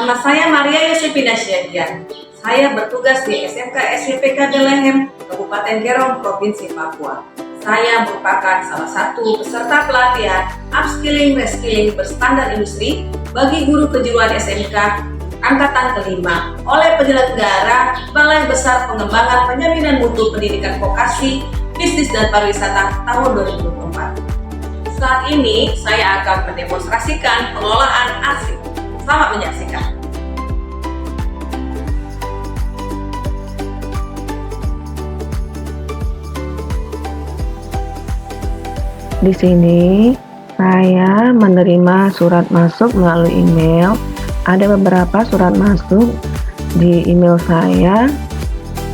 Nama saya Maria Yosefina Syadia. Saya bertugas di SMK SYPK Delehem, Kabupaten Gerong, Provinsi Papua. Saya merupakan salah satu peserta pelatihan Upskilling Reskilling berstandar industri bagi guru kejuruan SMK Angkatan kelima oleh penyelenggara Balai Besar Pengembangan Penjaminan Mutu Pendidikan Vokasi, Bisnis dan Pariwisata tahun 2024. Saat ini saya akan mendemonstrasikan pengelolaan arsip. Selamat menyaksikan. Di sini saya menerima surat masuk melalui email. Ada beberapa surat masuk di email saya.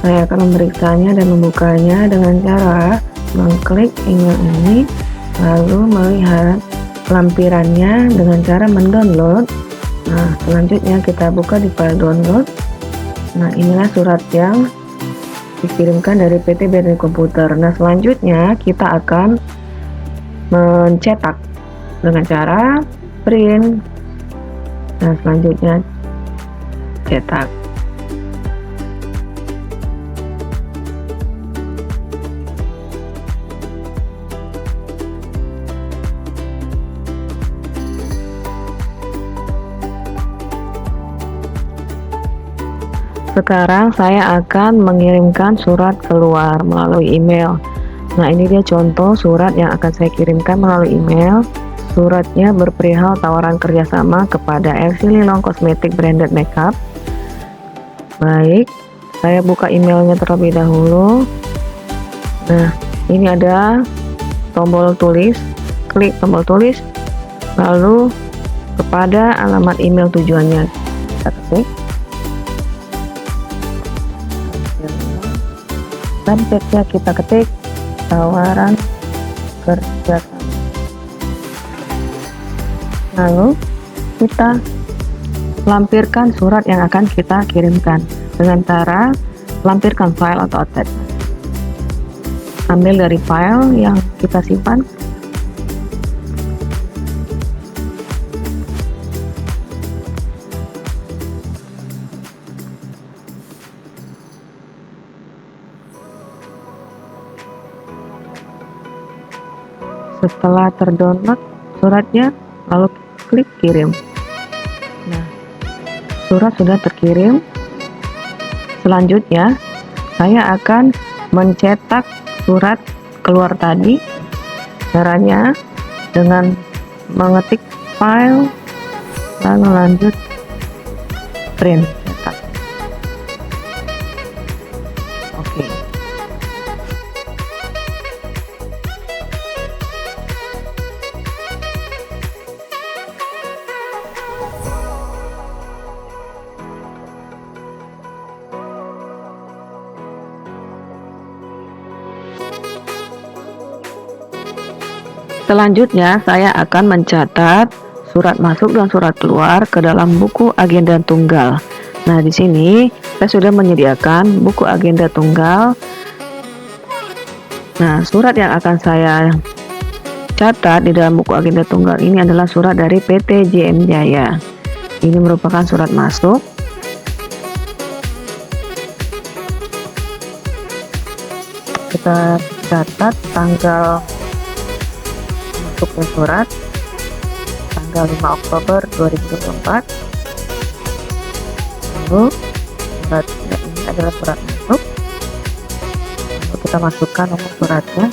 Saya akan memeriksanya dan membukanya dengan cara mengklik email ini, lalu melihat lampirannya dengan cara mendownload. Nah, selanjutnya kita buka di file download. Nah, inilah surat yang dikirimkan dari PT BNI Komputer. Nah, selanjutnya kita akan mencetak dengan cara print. Nah, selanjutnya cetak. Sekarang saya akan mengirimkan surat keluar melalui email. Nah, ini dia contoh surat yang akan saya kirimkan melalui email. Suratnya berperihal tawaran kerjasama kepada LC Lilong Cosmetic Branded Makeup. Baik, saya buka emailnya terlebih dahulu. Nah, ini ada tombol tulis. Klik tombol tulis, lalu kepada alamat email tujuannya kita ketik. Subjeknya kita ketik tawaran kerja. Lalu kita lampirkan surat yang akan kita kirimkan dengan cara lampirkan file atau attachment. Ambil dari file yang kita simpan. Setelah terdownload suratnya, lalu klik kirim. Nah, surat sudah terkirim. Selanjutnya saya akan mencetak surat keluar tadi. Caranya dengan mengetik file, lalu lanjut print, cetak. Oke. Selanjutnya saya akan mencatat surat masuk dan surat keluar ke dalam buku agenda tunggal. Nah, di sini saya sudah menyediakan buku agenda tunggal. Nah, surat yang akan saya catat di dalam buku agenda tunggal ini adalah surat dari PT JM Jaya. Ini merupakan surat masuk. Kita catat tanggal masuknya surat, tanggal 5 Oktober 2024. Lalu suratnya ini adalah surat masuk. Lalu kita masukkan nomor suratnya.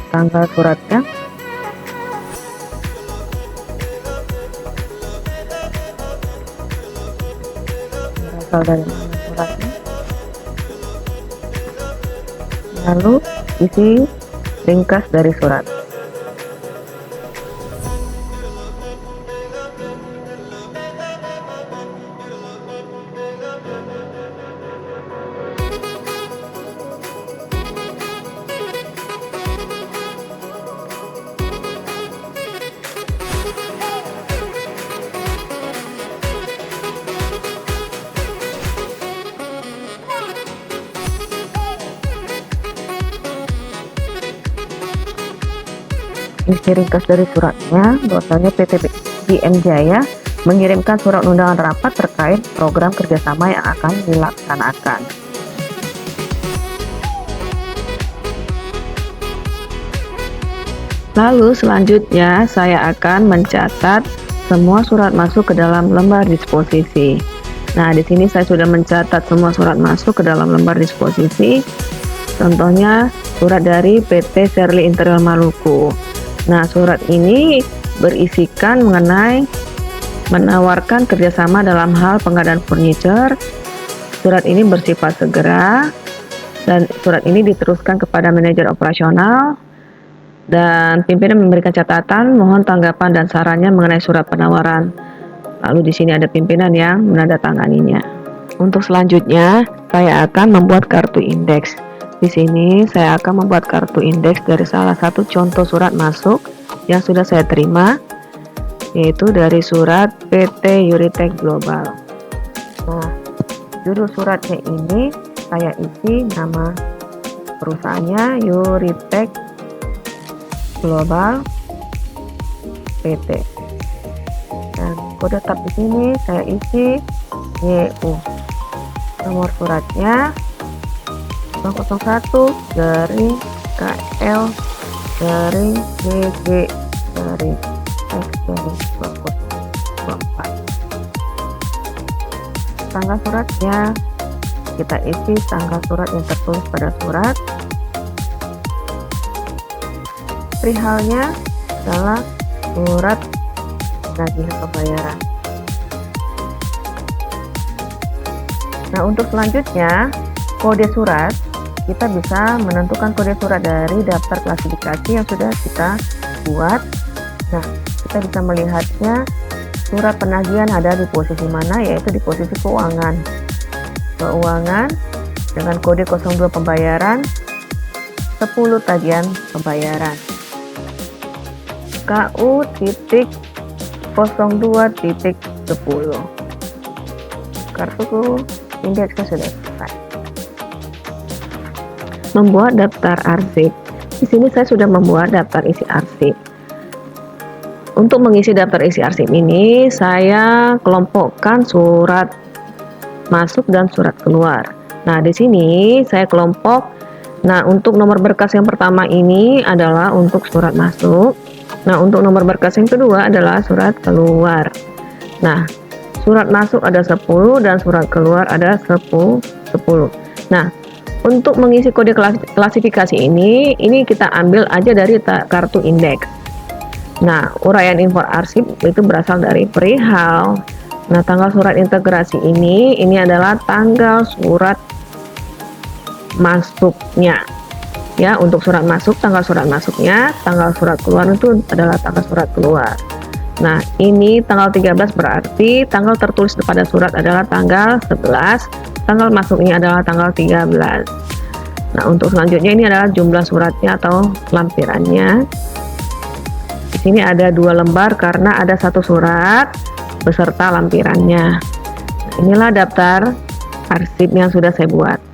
Tanggal suratnya, berasal dari mana suratnya, lalu isi ringkas dari surat. Isi ringkas dari suratnya, bahwasanya PT BM Jaya mengirimkan surat undangan rapat terkait program kerjasama yang akan dilaksanakan. Lalu selanjutnya saya akan mencatat semua surat masuk ke dalam lembar disposisi. Nah, di sini saya sudah mencatat semua surat masuk ke dalam lembar disposisi. Contohnya surat dari PT Serli Interior Maluku. Nah, surat ini berisikan mengenai menawarkan kerjasama dalam hal pengadaan furniture. Surat ini bersifat segera dan surat ini diteruskan kepada manajer operasional. Dan pimpinan memberikan catatan, mohon tanggapan dan sarannya mengenai surat penawaran. Lalu di sini ada pimpinan yang menandatanganinya. Untuk selanjutnya, saya akan membuat kartu indeks. Di sini saya akan membuat kartu indeks dari salah satu contoh surat masuk yang sudah saya terima, yaitu dari surat PT Yuritek Global. Nah, judul suratnya ini saya isi nama perusahaannya Yuritek Global PT, dan kode tab di sini saya isi YU. Nomor suratnya 001 garing KL garing GG garing X garing 2024. Tanggal suratnya kita isi tanggal surat yang tertulis pada surat. Perihalnya adalah surat tagihan pembayaran. Nah, untuk selanjutnya kode surat, kita bisa menentukan kode surat dari daftar klasifikasi yang sudah kita buat. Nah, kita bisa melihatnya surat penagihan ada di posisi mana, yaitu di posisi keuangan. Keuangan dengan kode 02 pembayaran 10 tagihan pembayaran. KU.02.10. Kartu indeksnya sudah selesai. Membuat daftar arsip. Di sini saya sudah membuat daftar isi arsip. Untuk mengisi daftar isi arsip ini, saya kelompokkan surat masuk dan surat keluar. Nah, di sini saya kelompok. Nah, untuk nomor berkas yang pertama ini adalah untuk surat masuk. Nah, untuk nomor berkas yang kedua adalah surat keluar. Nah, surat masuk ada 10 dan surat keluar ada 10. Nah, untuk mengisi kode klasifikasi ini kita ambil aja dari kartu indeks. Nah, uraian info arsip itu berasal dari perihal. Nah, tanggal surat integrasi ini adalah tanggal surat masuknya. Ya, untuk surat masuk tanggal surat masuknya, tanggal surat keluar itu adalah tanggal surat keluar. Nah, ini tanggal 13 berarti tanggal tertulis pada surat adalah tanggal 11, tanggal masuknya adalah tanggal 13. Nah, untuk selanjutnya ini adalah jumlah suratnya atau lampirannya. Di sini ada 2 lembar karena ada 1 surat beserta lampirannya. Nah, inilah daftar arsip yang sudah saya buat.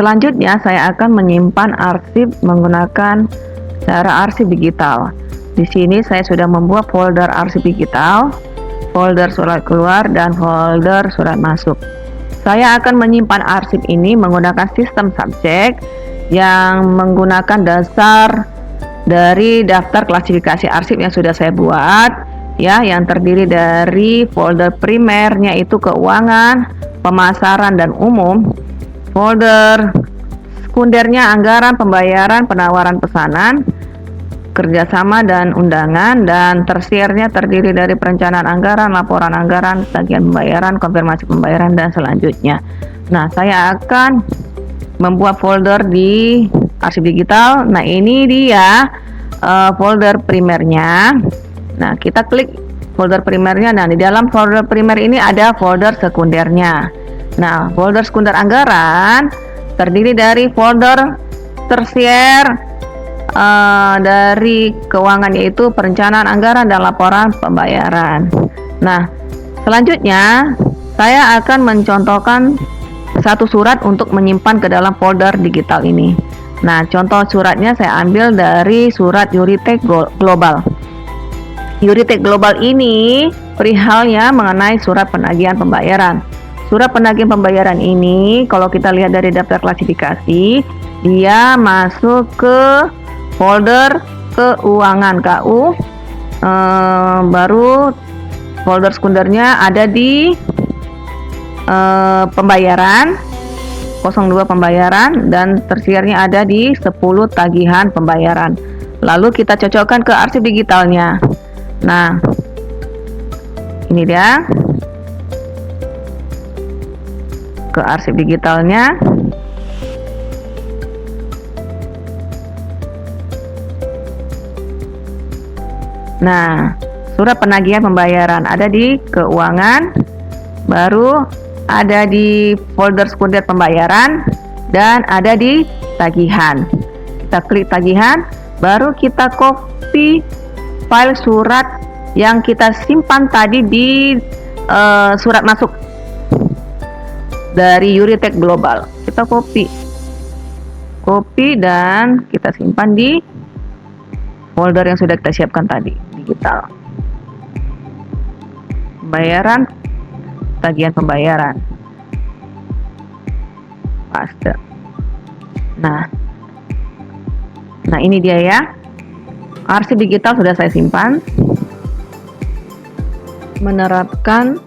Selanjutnya saya akan menyimpan arsip menggunakan cara arsip digital. Di sini saya sudah membuat folder arsip digital, folder surat keluar, dan folder surat masuk. Saya akan menyimpan arsip ini menggunakan sistem subjek yang menggunakan dasar dari daftar klasifikasi arsip yang sudah saya buat, ya, yang terdiri dari folder primernya itu keuangan, pemasaran, dan umum. Folder sekundernya anggaran, pembayaran, penawaran pesanan, kerjasama, dan undangan. Dan tersiernya terdiri dari perencanaan anggaran, laporan anggaran, tagihan pembayaran, konfirmasi pembayaran, dan selanjutnya. Nah, saya akan membuat folder di arsip digital. Nah, ini dia folder primernya. Nah, kita klik folder primernya. Nah, di dalam folder primer ini ada folder sekundernya. Nah, folder sekunder anggaran terdiri dari folder tersier dari keuangan, yaitu perencanaan anggaran dan laporan pembayaran. Nah, selanjutnya saya akan mencontohkan satu surat untuk menyimpan ke dalam folder digital ini. Nah, contoh suratnya saya ambil dari surat Yuritek Global. Yuritek Global ini perihalnya mengenai surat penagihan pembayaran. Surat penagihan pembayaran ini, kalau kita lihat dari daftar klasifikasi, dia masuk ke folder keuangan KU, baru folder sekundernya ada di pembayaran 02 pembayaran, dan tersiernya ada di 10 tagihan pembayaran. Lalu kita cocokkan ke arsip digitalnya. Nah, ini dia ke arsip digitalnya. Nah, surat penagihan pembayaran ada di keuangan, baru ada di folder sekunder pembayaran, dan ada di tagihan. Kita klik tagihan, baru kita copy file surat yang kita simpan tadi di surat masuk dari Yuritek Global. Kita copy dan kita simpan di folder yang sudah kita siapkan tadi, digital. Pembayaran, tagihan pembayaran, paste. Nah ini dia ya, arsip digital sudah saya simpan. Menerapkan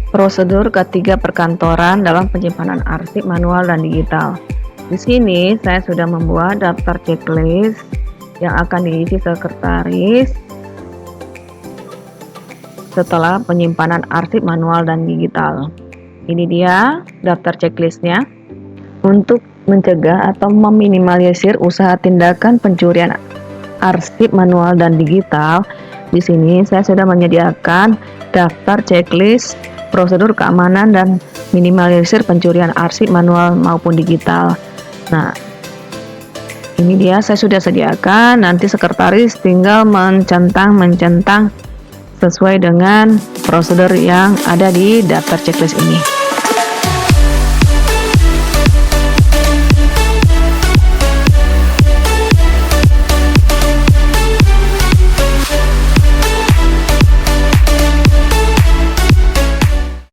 prosedur ketiga perkantoran dalam penyimpanan arsip manual dan digital. Di sini saya sudah membuat daftar checklist yang akan diisi sekretaris setelah penyimpanan arsip manual dan digital. Ini dia daftar checklistnya. Untuk mencegah atau meminimalisir usaha tindakan pencurian arsip manual dan digital, di sini saya sudah menyediakan daftar checklist prosedur keamanan dan minimalisir pencurian arsip manual maupun digital. Nah, ini dia saya sudah sediakan. Nanti sekretaris tinggal mencentang sesuai dengan prosedur yang ada di daftar checklist ini.